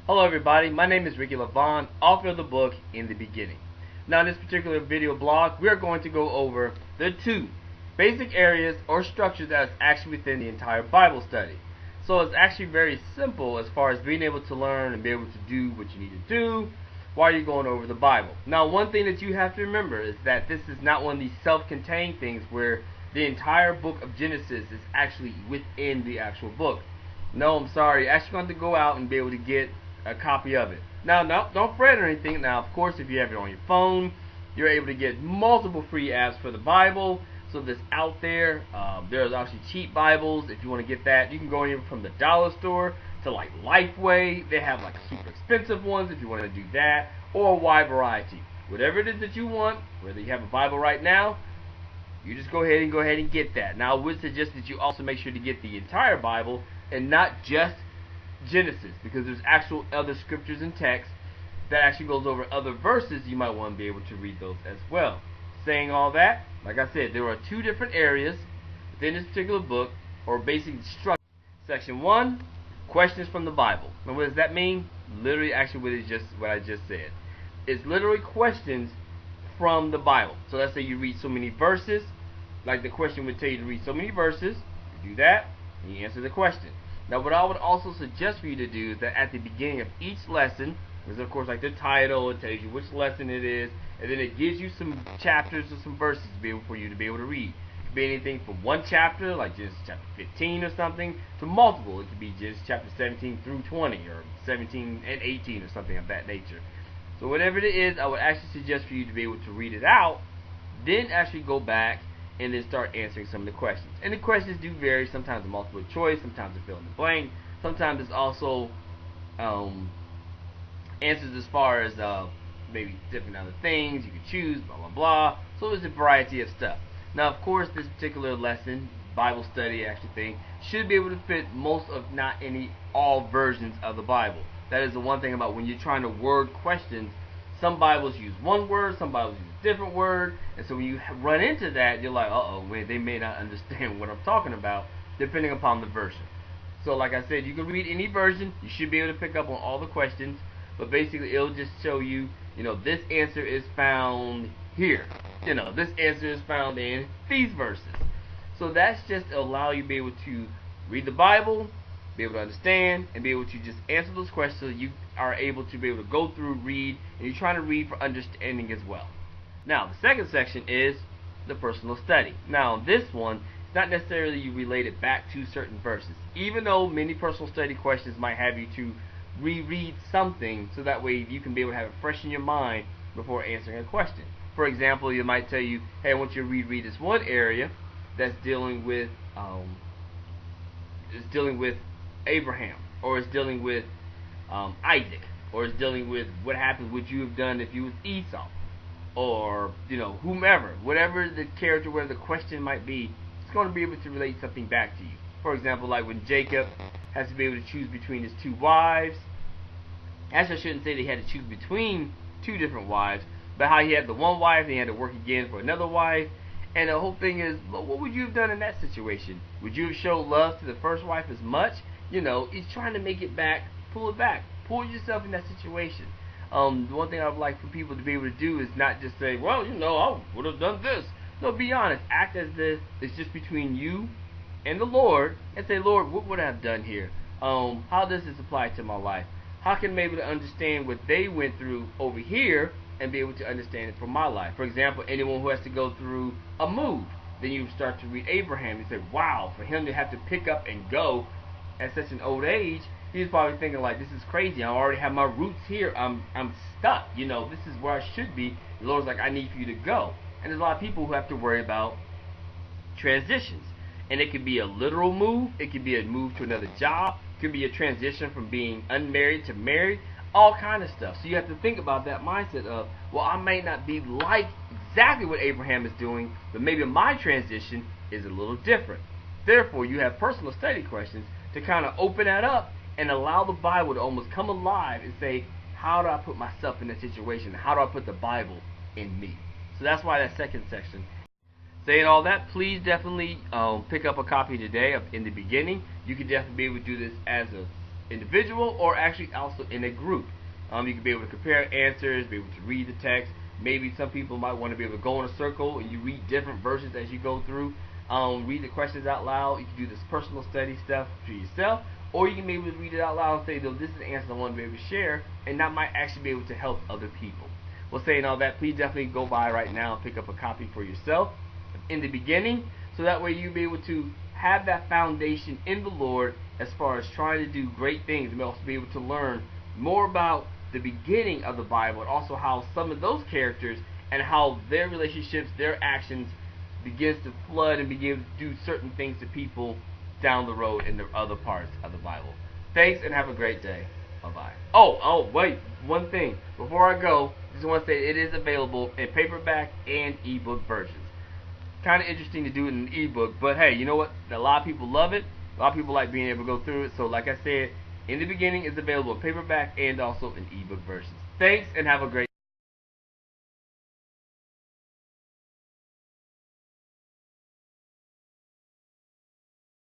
Hello everybody, my name is Ricky LAVAUGHN, author of the book In the Beginning. Now in this particular video blog, we are going to go over the two basic areas or structures that is actually within the entire Bible study. So it's actually very simple as far as being able to learn and be able to do what you need to do while you're going over the Bible. Now one thing that you have to remember is that this is not one of these self-contained things where the entire book of Genesis is actually within the actual book. No, I'm sorry, you're actually going to go out and be able to get a copy of it. Now, don't fret or anything. Now, of course, if you have it on your phone, you're able to get multiple free apps for the Bible. So that's out there. There's actually cheap Bibles. If you want to get that, you can go in from the dollar store to like Lifeway. They have like super expensive ones if you want to do that, or a wide variety. Whatever it is that you want, whether you have a Bible right now, you just go ahead and get that. Now, I would suggest that you also make sure to get the entire Bible and not just Genesis, because there's actual other scriptures and text that actually goes over other verses. You might want to be able to read those as well. Saying all that, like I said, there are two different areas within this particular book, or basic structure. Section 1, questions from the Bible. And what does that mean? Literally, actually, what I just said. It's literally questions from the Bible. So let's say you read so many verses, like the question would tell you to read so many verses. You do that, and you answer the question. Now, what I would also suggest for you to do is that at the beginning of each lesson, because of course, like the title, it tells you which lesson it is, and then it gives you some chapters or some verses for you to be able to read. It could be anything from one chapter, like Genesis chapter 15 or something, to multiple. It could be Genesis chapter 17 through 20, or 17 and 18, or something of that nature. So whatever it is, I would actually suggest for you to be able to read it out, then actually go back and then start answering some of the questions. And the questions do vary. Sometimes it's multiple choice, sometimes it's fill in the blank, sometimes it's also answers as far as maybe different other things you can choose, blah blah blah. So there's a variety of stuff. Now, of course, this particular lesson, Bible study actually thing, should be able to fit most, of not any, all versions of the Bible. That is the one thing about when you're trying to word questions. Some Bibles use one word, some Bibles use a different word, and so when you run into that, you're like, uh-oh, they may not understand what I'm talking about, depending upon the version. So like I said, you can read any version, you should be able to pick up on all the questions, but basically it'll just show you, this answer is found here. This answer is found in these verses. So that's just to allow you to be able to read the Bible, be able to understand, and be able to just answer those questions so you are able to be able to go through, read, and you're trying to read for understanding as well. Now, the second section is the personal study. Now, this one, it's not necessarily you relate it back to certain verses, even though many personal study questions might have you to reread something so that way you can be able to have it fresh in your mind before answering a question. For example, you might tell you, hey, I want you to read this one area that's dealing with Abraham, or it's dealing with Isaac, or it's dealing with what happens, would you have done if you was Esau, or whomever, whatever the character, whatever the question might be, it's going to be able to relate something back to you. For example, like when Jacob has to be able to choose between his two wives. Actually, I shouldn't say that he had to choose between two different wives, but how he had the one wife and he had to work again for another wife. And the whole thing is, well, what would you have done in that situation? Would you have showed love to the first wife as much? He's trying to make it back, pull it back, pull yourself in that situation. The one thing I would like for people to be able to do is not just say, well, I would have done this. No, be honest. Act as this is just between you and the Lord, and say, Lord, what would I have done here? How does this apply to my life? How can I be able to understand what they went through over here and be able to understand it for my life? For example, anyone who has to go through a move, then you start to read Abraham and say, wow, for him to have to pick up and go at such an old age, he's probably thinking like, this is crazy. I already have my roots here. I'm stuck. This is where I should be. The Lord's like, I need for you to go. And there's a lot of people who have to worry about transitions. And it could be a literal move. It could be a move to another job. It could be a transition from being unmarried to married. All kind of stuff. So you have to think about that mindset of, well, I may not be like exactly what Abraham is doing, but maybe my transition is a little different. Therefore, you have personal study questions to kind of open that up and allow the Bible to almost come alive and say, how do I put myself in that situation? How do I put the Bible in me? So that's why that second section. Saying all that, please definitely pick up a copy today of In the Beginning. You can definitely be able to do this as a individual or actually also in a group. You can be able to compare answers, be able to read the text. Maybe some people might want to be able to go in a circle and you read different versions as you go through. Read the questions out loud. You can do this personal study stuff for yourself, or you can be able to read it out loud and say, "No, this is the answer I want to be able to share," and that might actually be able to help other people. Well, saying all that, please definitely go by right now and pick up a copy for yourself in the beginning, so that way you'll be able to have that foundation in the Lord as far as trying to do great things, and also be able to learn more about the beginning of the Bible, and also how some of those characters and how their relationships, their actions begins to flood and begin to do certain things to people down the road in the other parts of the Bible. Thanks and have a great day. Bye-bye. Oh, wait, one thing. Before I go, just want to say it is available in paperback and ebook versions. Kind of interesting to do it in an ebook, but hey, you know what? A lot of people love it. A lot of people like being able to go through it. So like I said, in the beginning, it's available in paperback and also in ebook versions. Thanks and have a great day.